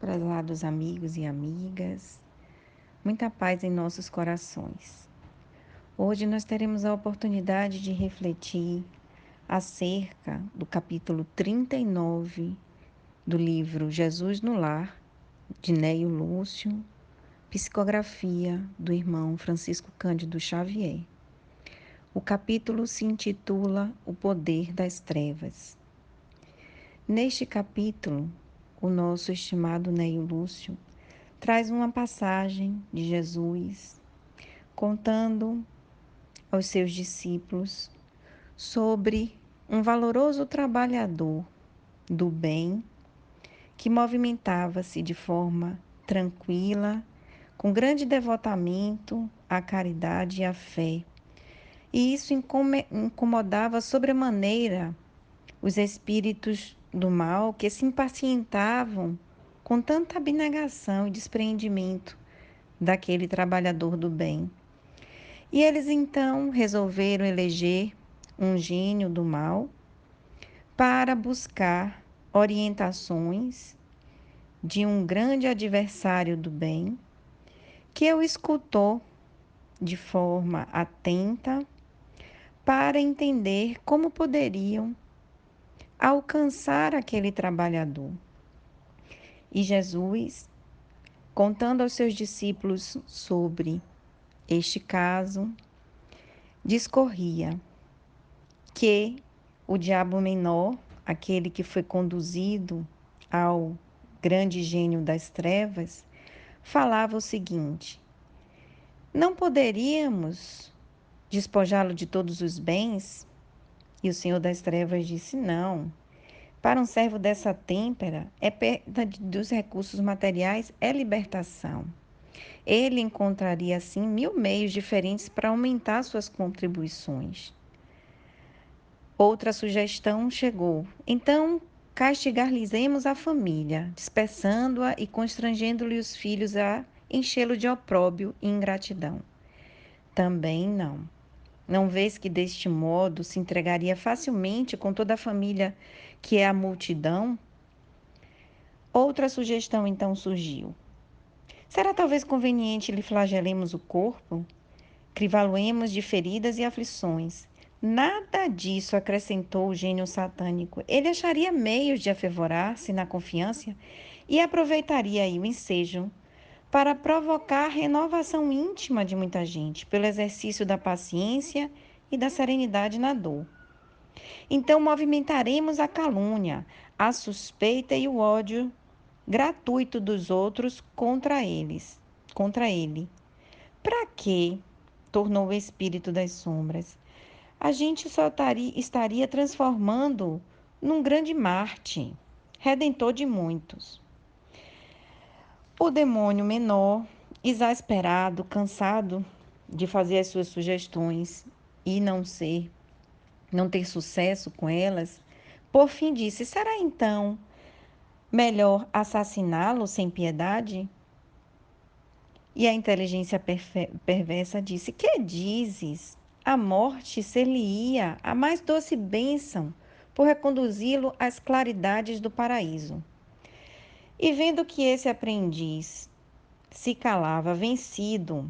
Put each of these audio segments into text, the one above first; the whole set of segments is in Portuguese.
Prezados amigos e amigas, muita paz em nossos corações. Hoje nós teremos a oportunidade de refletir acerca do capítulo 39 do livro Jesus no Lar, de Neio Lúcio, psicografia do irmão Francisco Cândido Xavier. O capítulo se intitula O Poder das Trevas. Neste capítulo, o nosso estimado Neio Lúcio traz uma passagem de Jesus contando aos seus discípulos sobre um valoroso trabalhador do bem que movimentava-se de forma tranquila, com grande devotamento à caridade e à fé. E isso incomodava sobremaneira os espíritos do mal que se impacientavam com tanta abnegação e despreendimento daquele trabalhador do bem. E eles então resolveram eleger um gênio do mal para buscar orientações de um grande adversário do bem, que o escutou de forma atenta para entender como poderiam alcançar aquele trabalhador. E Jesus, contando aos seus discípulos sobre este caso, discorria que o diabo menor, aquele que foi conduzido ao grande gênio das trevas, falava o seguinte: não poderíamos despojá-lo de todos os bens? E o Senhor das Trevas disse: não. Para um servo dessa têmpera, perda dos recursos materiais é libertação. Ele encontraria, assim, 1000 meios diferentes para aumentar suas contribuições. Outra sugestão chegou. Então, castigar-lhes-emos a família, dispersando-a e constrangendo-lhe os filhos a enchê-lo de opróbio e ingratidão. Também não. Não vês que deste modo se entregaria facilmente com toda a família, que é a multidão? Outra sugestão então surgiu. Será talvez conveniente lhe flagelemos o corpo? Crivá-lo-emos de feridas e aflições. Nada disso, acrescentou o gênio satânico. Ele acharia meios de afevorar-se na confiança e aproveitaria aí o ensejo para provocar renovação íntima de muita gente, pelo exercício da paciência e da serenidade na dor. Então movimentaremos a calúnia, a suspeita e o ódio gratuito dos outros contra ele. Para quê? Tornou o espírito das sombras. A gente só estaria transformando num grande Marte, redentor de muitos. O demônio menor, exasperado, cansado de fazer as suas sugestões e não ter sucesso com elas, por fim disse: será então melhor assassiná-lo sem piedade? E a inteligência perversa disse: que dizes? A morte ser-lhe-ia a mais doce bênção por reconduzi-lo às claridades do paraíso. E vendo que esse aprendiz se calava vencido,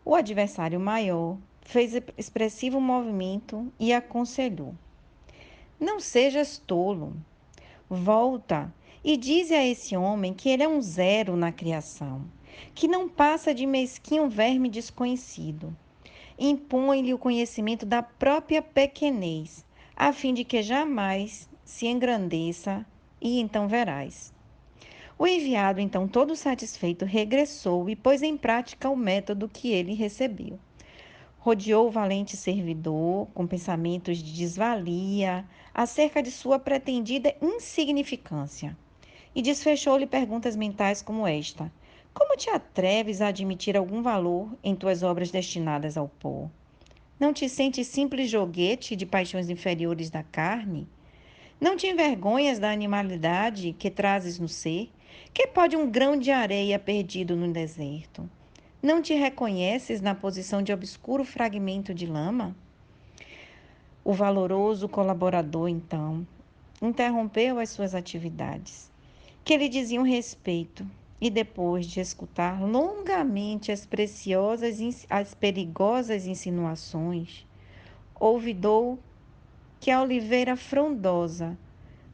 o adversário maior fez expressivo movimento e aconselhou: não sejas tolo, volta e dize a esse homem que ele é um zero na criação, que não passa de mesquinho verme desconhecido. Impõe-lhe o conhecimento da própria pequenez, a fim de que jamais se engrandeça, e então verás. O enviado, então, todo satisfeito, regressou e pôs em prática o método que ele recebeu. Rodeou o valente servidor com pensamentos de desvalia acerca de sua pretendida insignificância e desfechou-lhe perguntas mentais como esta: como te atreves a admitir algum valor em tuas obras destinadas ao pó? Não te sentes simples joguete de paixões inferiores da carne? Não te envergonhas da animalidade que trazes no ser? Que pode um grão de areia perdido no deserto? Não te reconheces na posição de obscuro fragmento de lama? O valoroso colaborador, então, interrompeu as suas atividades que lhe diziam respeito. E depois de escutar longamente as perigosas insinuações, olvidou que a oliveira frondosa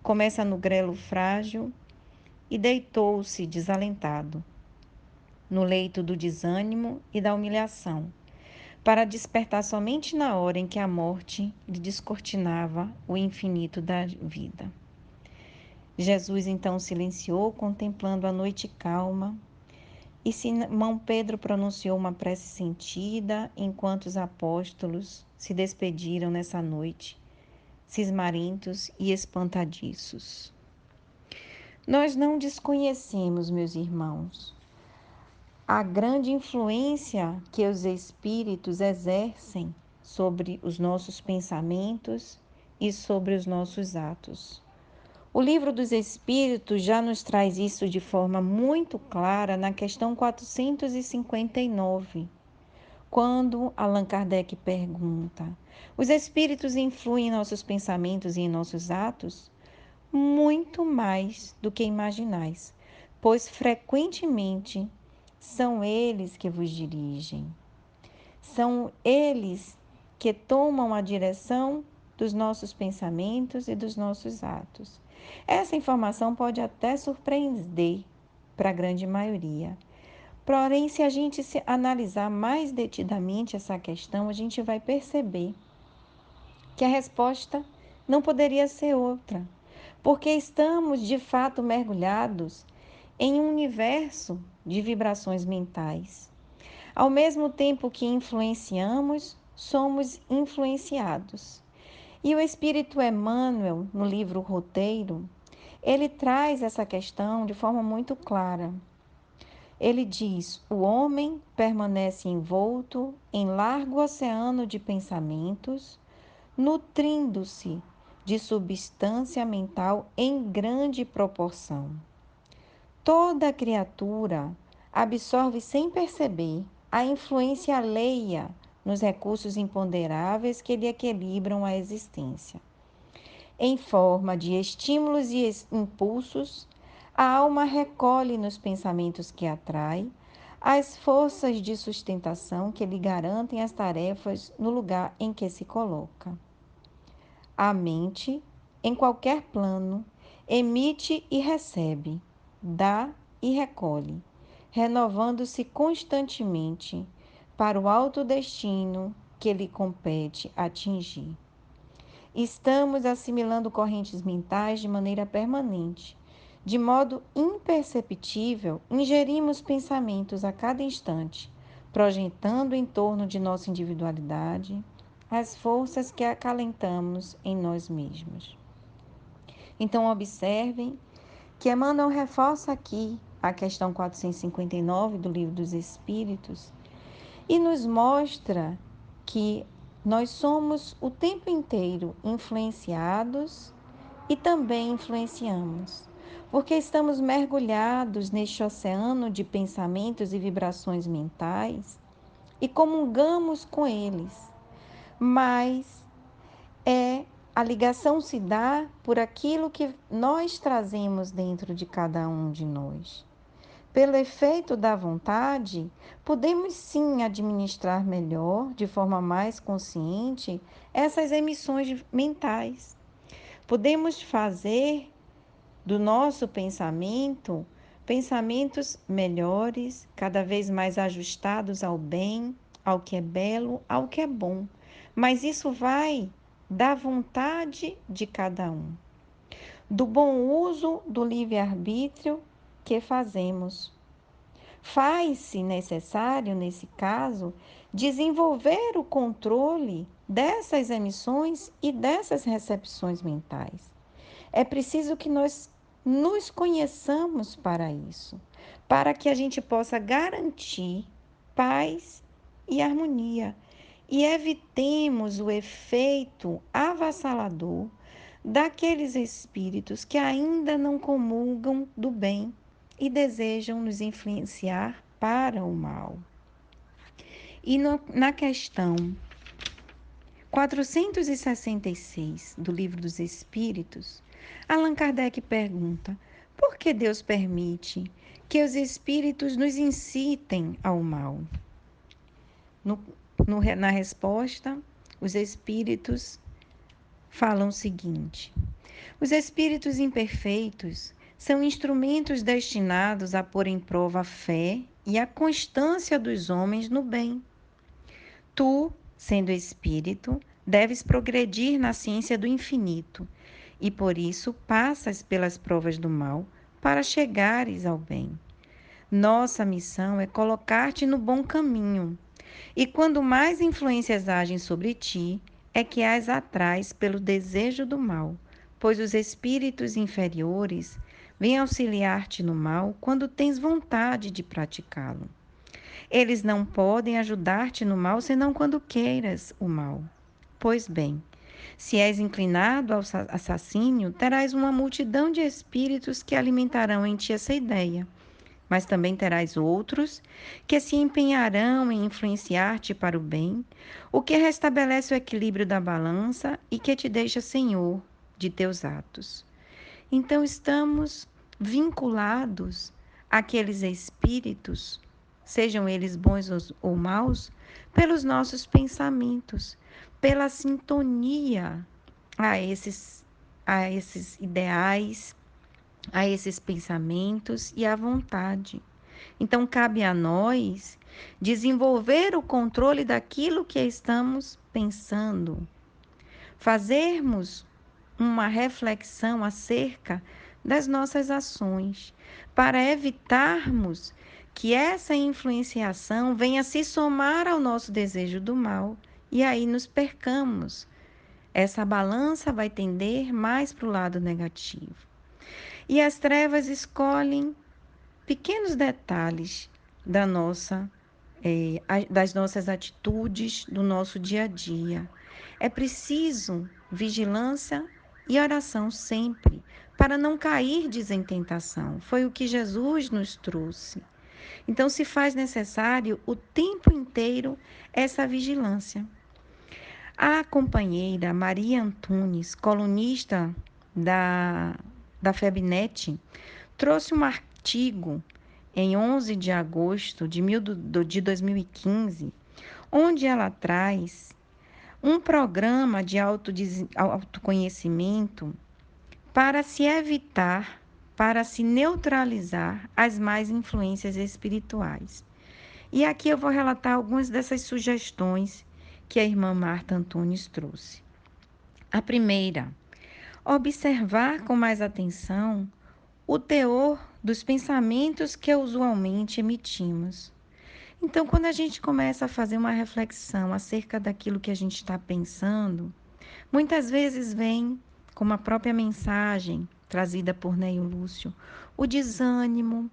começa no grelo frágil e deitou-se desalentado no leito do desânimo e da humilhação, para despertar somente na hora em que a morte lhe descortinava o infinito da vida. Jesus então silenciou, contemplando a noite calma, e Simão Pedro pronunciou uma prece sentida enquanto os apóstolos se despediram nessa noite, cismarentos e espantadiços. Nós não desconhecemos, meus irmãos, a grande influência que os espíritos exercem sobre os nossos pensamentos e sobre os nossos atos. O Livro dos Espíritos já nos traz isso de forma muito clara na questão 459, quando Allan Kardec pergunta: os espíritos influem em nossos pensamentos e em nossos atos? Muito mais do que imaginais, pois frequentemente são eles que vos dirigem. São eles que tomam a direção dos nossos pensamentos e dos nossos atos. Essa informação pode até surpreender para a grande maioria. Porém, se a gente se analisar mais detidamente essa questão, a gente vai perceber que a resposta não poderia ser outra, porque estamos de fato mergulhados em um universo de vibrações mentais. Ao mesmo tempo que influenciamos, somos influenciados. E o Espírito Emmanuel, no livro Roteiro, ele traz essa questão de forma muito clara. Ele diz: o homem permanece envolto em largo oceano de pensamentos, nutrindo-se de substância mental em grande proporção. Toda criatura absorve sem perceber a influência alheia nos recursos imponderáveis que lhe equilibram a existência. Em forma de estímulos e impulsos, a alma recolhe nos pensamentos que atrai as forças de sustentação que lhe garantem as tarefas no lugar em que se coloca. A mente, em qualquer plano, emite e recebe, dá e recolhe, renovando-se constantemente para o alto destino que lhe compete atingir. Estamos assimilando correntes mentais de maneira permanente. De modo imperceptível, ingerimos pensamentos a cada instante, projetando em torno de nossa individualidade as forças que acalentamos em nós mesmos. Então, observem que Emmanuel reforça aqui a questão 459 do Livro dos Espíritos e nos mostra que nós somos o tempo inteiro influenciados e também influenciamos, porque estamos mergulhados neste oceano de pensamentos e vibrações mentais e comungamos com eles. Mas a ligação se dá por aquilo que nós trazemos dentro de cada um de nós. Pelo efeito da vontade, podemos sim administrar melhor, de forma mais consciente, essas emissões mentais. Podemos fazer do nosso pensamento pensamentos melhores, cada vez mais ajustados ao bem, ao que é belo, ao que é bom. Mas isso vai da vontade de cada um, do bom uso do livre-arbítrio que fazemos. Faz-se necessário, nesse caso, desenvolver o controle dessas emissões e dessas recepções mentais. É preciso que nós nos conheçamos para isso, para que a gente possa garantir paz e harmonia e evitemos o efeito avassalador daqueles espíritos que ainda não comungam do bem e desejam nos influenciar para o mal. E na questão 466 do Livro dos Espíritos, Allan Kardec pergunta: Por que Deus permite que os espíritos nos incitem ao mal? No, na resposta, os espíritos falam o seguinte: os espíritos imperfeitos são instrumentos destinados a pôr em prova a fé e a constância dos homens no bem. Tu, sendo espírito, deves progredir na ciência do infinito, e por isso passas pelas provas do mal para chegares ao bem. Nossa missão é colocar-te no bom caminho, e quando mais influências agem sobre ti, é que as atrais pelo desejo do mal, pois os espíritos inferiores vêm auxiliar-te no mal quando tens vontade de praticá-lo. Eles não podem ajudar-te no mal senão quando queiras o mal. Pois bem, se és inclinado ao assassínio, terás uma multidão de espíritos que alimentarão em ti essa ideia. Mas também terás outros que se empenharão em influenciar-te para o bem, o que restabelece o equilíbrio da balança e que te deixa senhor de teus atos. Então estamos vinculados àqueles espíritos, sejam eles bons ou maus, pelos nossos pensamentos, pela sintonia a esses ideais, a esses pensamentos e à vontade. Então, cabe a nós desenvolver o controle daquilo que estamos pensando, fazermos uma reflexão acerca das nossas ações, para evitarmos que essa influenciação venha se somar ao nosso desejo do mal e aí nos percamos. Essa balança vai tender mais para o lado negativo. E as trevas escolhem pequenos detalhes da das nossas atitudes, do nosso dia a dia. É preciso vigilância e oração sempre, para não cair em tentação. Foi o que Jesus nos trouxe. Então, se faz necessário o tempo inteiro essa vigilância. A companheira Maria Antunes, colunista da FEBNET, trouxe um artigo em 11 de agosto de 2015, onde ela traz um programa de autoconhecimento para se evitar, para se neutralizar as más influências espirituais. E aqui eu vou relatar algumas dessas sugestões que a irmã Marta Antunes trouxe. A primeira, observar com mais atenção o teor dos pensamentos que usualmente emitimos. Então, quando a gente começa a fazer uma reflexão acerca daquilo que a gente está pensando, muitas vezes vem, como a própria mensagem trazida por Neio Lúcio, o desânimo,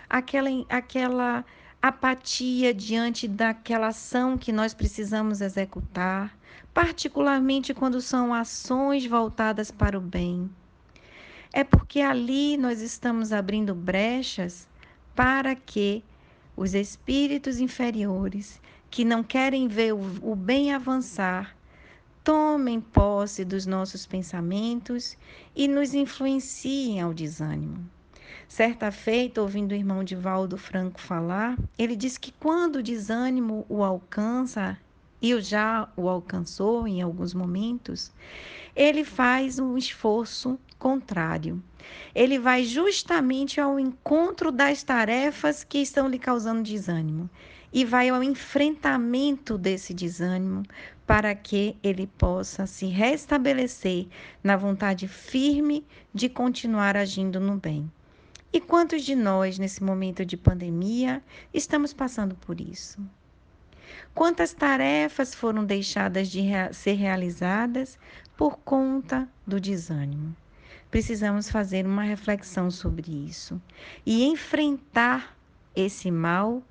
aquela apatia diante daquela ação que nós precisamos executar, particularmente quando são ações voltadas para o bem. É porque ali nós estamos abrindo brechas para que os espíritos inferiores, que não querem ver o bem avançar, tomem posse dos nossos pensamentos e nos influenciem ao desânimo. Certa feita, ouvindo o irmão Divaldo Franco falar, ele disse que quando o desânimo o alcança, e já o alcançou em alguns momentos, ele faz um esforço contrário. Ele vai justamente ao encontro das tarefas que estão lhe causando desânimo e vai ao enfrentamento desse desânimo para que ele possa se restabelecer na vontade firme de continuar agindo no bem. E quantos de nós, nesse momento de pandemia, estamos passando por isso? Quantas tarefas foram deixadas de ser realizadas por conta do desânimo? Precisamos fazer uma reflexão sobre isso e enfrentar esse mal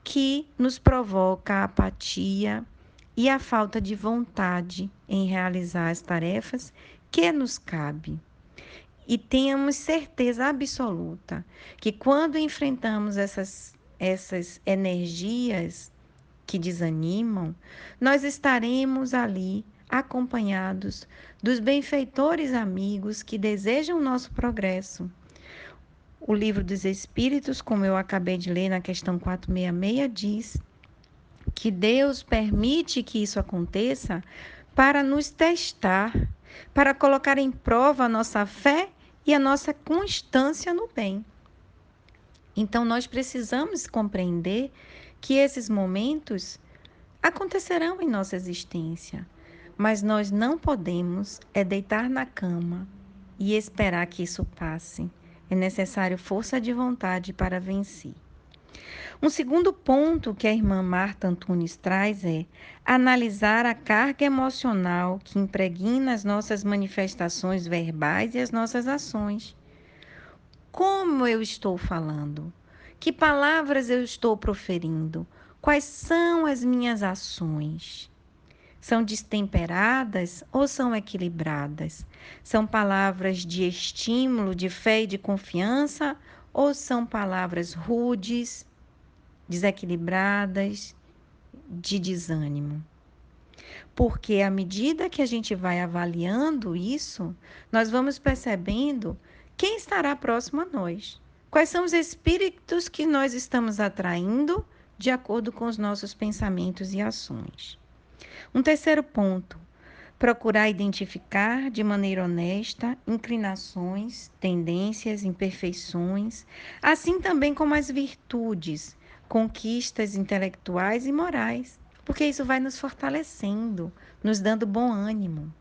que nos provoca a apatia e a falta de vontade em realizar as tarefas que nos cabe. E tenhamos certeza absoluta que quando enfrentamos essas energias que desanimam, nós estaremos ali acompanhados dos benfeitores amigos que desejam o nosso progresso. O Livro dos Espíritos, como eu acabei de ler na questão 466, diz que Deus permite que isso aconteça para nos testar, para colocar em prova a nossa fé e a nossa constância no bem. Então, nós precisamos compreender que esses momentos acontecerão em nossa existência, mas nós não podemos deitar na cama e esperar que isso passe. É necessário força de vontade para vencer. Um segundo ponto que a irmã Marta Antunes traz é analisar a carga emocional que impregna as nossas manifestações verbais e as nossas ações. Como eu estou falando? Que palavras eu estou proferindo? Quais são as minhas ações? São destemperadas ou são equilibradas? São palavras de estímulo, de fé e de confiança ou são palavras rudes, desequilibradas, de desânimo? Porque à medida que a gente vai avaliando isso, nós vamos percebendo quem estará próximo a nós. Quais são os espíritos que nós estamos atraindo de acordo com os nossos pensamentos e ações. Um terceiro ponto: procurar identificar de maneira honesta inclinações, tendências, imperfeições, assim também como as virtudes, conquistas intelectuais e morais, porque isso vai nos fortalecendo, nos dando bom ânimo.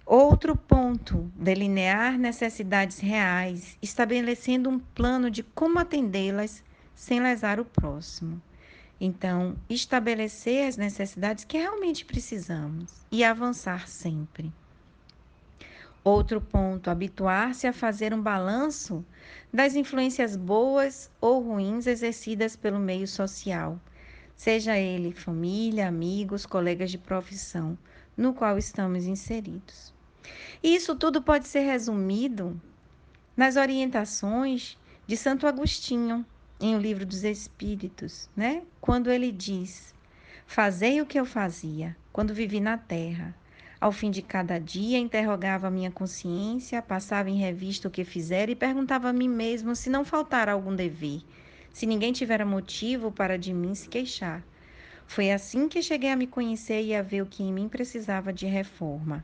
Outro ponto: delinear necessidades reais, estabelecendo um plano de como atendê-las sem lesar o próximo. Então, estabelecer as necessidades que realmente precisamos e avançar sempre. Outro ponto: habituar-se a fazer um balanço das influências boas ou ruins exercidas pelo meio social, seja ele família, amigos, colegas de profissão, no qual estamos inseridos. E isso tudo pode ser resumido nas orientações de Santo Agostinho, em O Livro dos Espíritos, né? Quando ele diz: fazei o que eu fazia quando vivi na terra. Ao fim de cada dia, interrogava a minha consciência, passava em revista o que fizera e perguntava a mim mesmo se não faltara algum dever, se ninguém tivera motivo para de mim se queixar. Foi assim que cheguei a me conhecer e a ver o que em mim precisava de reforma.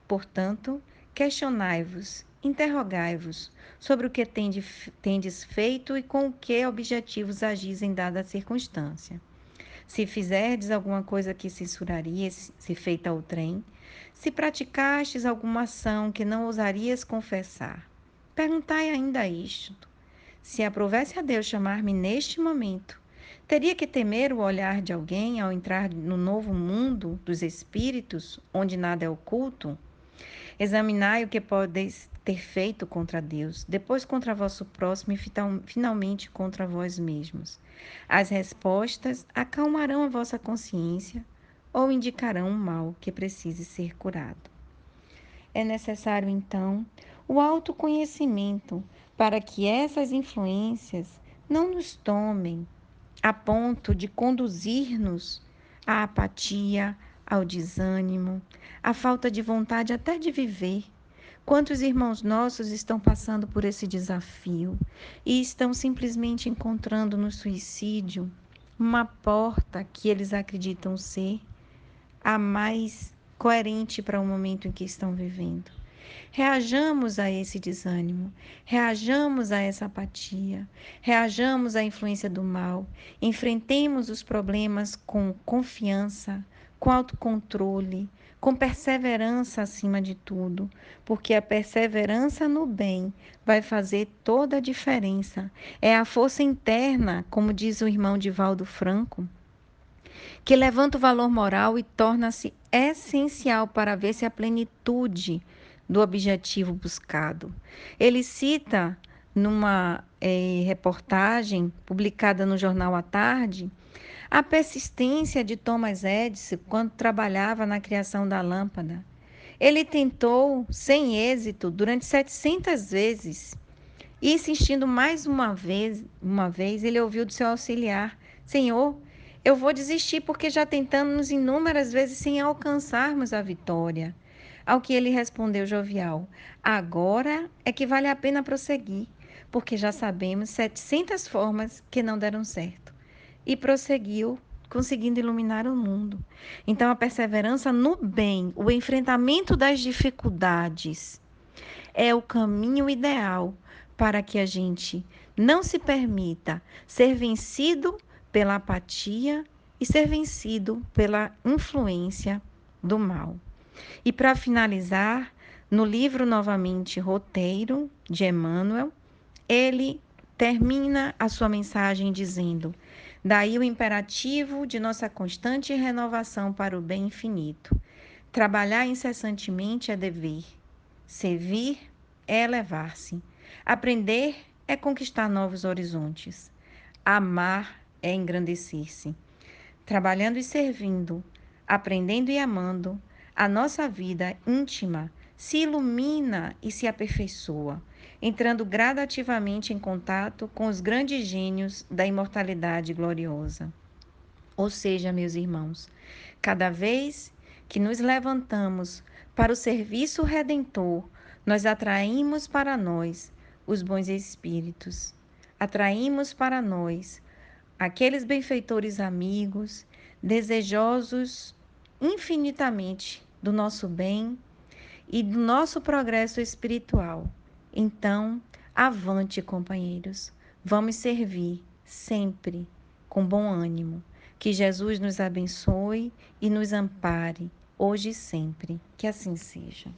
Portanto, questionai-vos, interrogai-vos sobre o que tendes feito e com que objetivos agis em dada circunstância. Se fizerdes alguma coisa que censuraria se feita ao trem, se praticastes alguma ação que não ousarias confessar, perguntai ainda isto: se aprovesse a Deus chamar-me neste momento, teria que temer o olhar de alguém ao entrar no novo mundo dos espíritos, onde nada é oculto? Examinai o que podeis ter feito contra Deus, depois contra vosso próximo e finalmente contra vós mesmos. As respostas acalmarão a vossa consciência ou indicarão um mal que precise ser curado. É necessário, então, o autoconhecimento para que essas influências não nos tomem a ponto de conduzir-nos à apatia, ao desânimo, à falta de vontade até de viver. Quantos irmãos nossos estão passando por esse desafio e estão simplesmente encontrando no suicídio uma porta que eles acreditam ser a mais coerente para o momento em que estão vivendo? Reajamos a esse desânimo, reajamos a essa apatia, reajamos à influência do mal, enfrentemos os problemas com confiança, com autocontrole, com perseverança acima de tudo, porque a perseverança no bem vai fazer toda a diferença. É a força interna, como diz o irmão Divaldo Franco, que levanta o valor moral e torna-se essencial para ver-se a plenitude do objetivo buscado. Ele cita numa reportagem publicada no jornal à tarde a persistência de Thomas Edison quando trabalhava na criação da lâmpada. Ele tentou, sem êxito, durante 700 vezes. E insistindo mais uma vez, ele ouviu do seu auxiliar: Senhor, eu vou desistir porque já tentamos inúmeras vezes sem alcançarmos a vitória. Ao que ele respondeu jovial: agora é que vale a pena prosseguir, porque já sabemos 700 formas que não deram certo. E prosseguiu, conseguindo iluminar o mundo. Então, a perseverança no bem, o enfrentamento das dificuldades, é o caminho ideal para que a gente não se permita ser vencido pela apatia e ser vencido pela influência do mal. E para finalizar, no livro novamente Roteiro de Emmanuel, ele termina a sua mensagem dizendo: daí o imperativo de nossa constante renovação para o bem infinito. Trabalhar incessantemente é dever, servir é elevar-se, aprender é conquistar novos horizontes, amar é engrandecer-se. Trabalhando e servindo, aprendendo e amando, a nossa vida íntima se ilumina e se aperfeiçoa, entrando gradativamente em contato com os grandes gênios da imortalidade gloriosa. Ou seja, meus irmãos, cada vez que nos levantamos para o serviço redentor, nós atraímos para nós os bons espíritos, atraímos para nós aqueles benfeitores amigos, desejosos infinitamente do nosso bem e do nosso progresso espiritual. Então, avante, companheiros, vamos servir sempre com bom ânimo. Que Jesus nos abençoe e nos ampare, hoje e sempre. Que assim seja.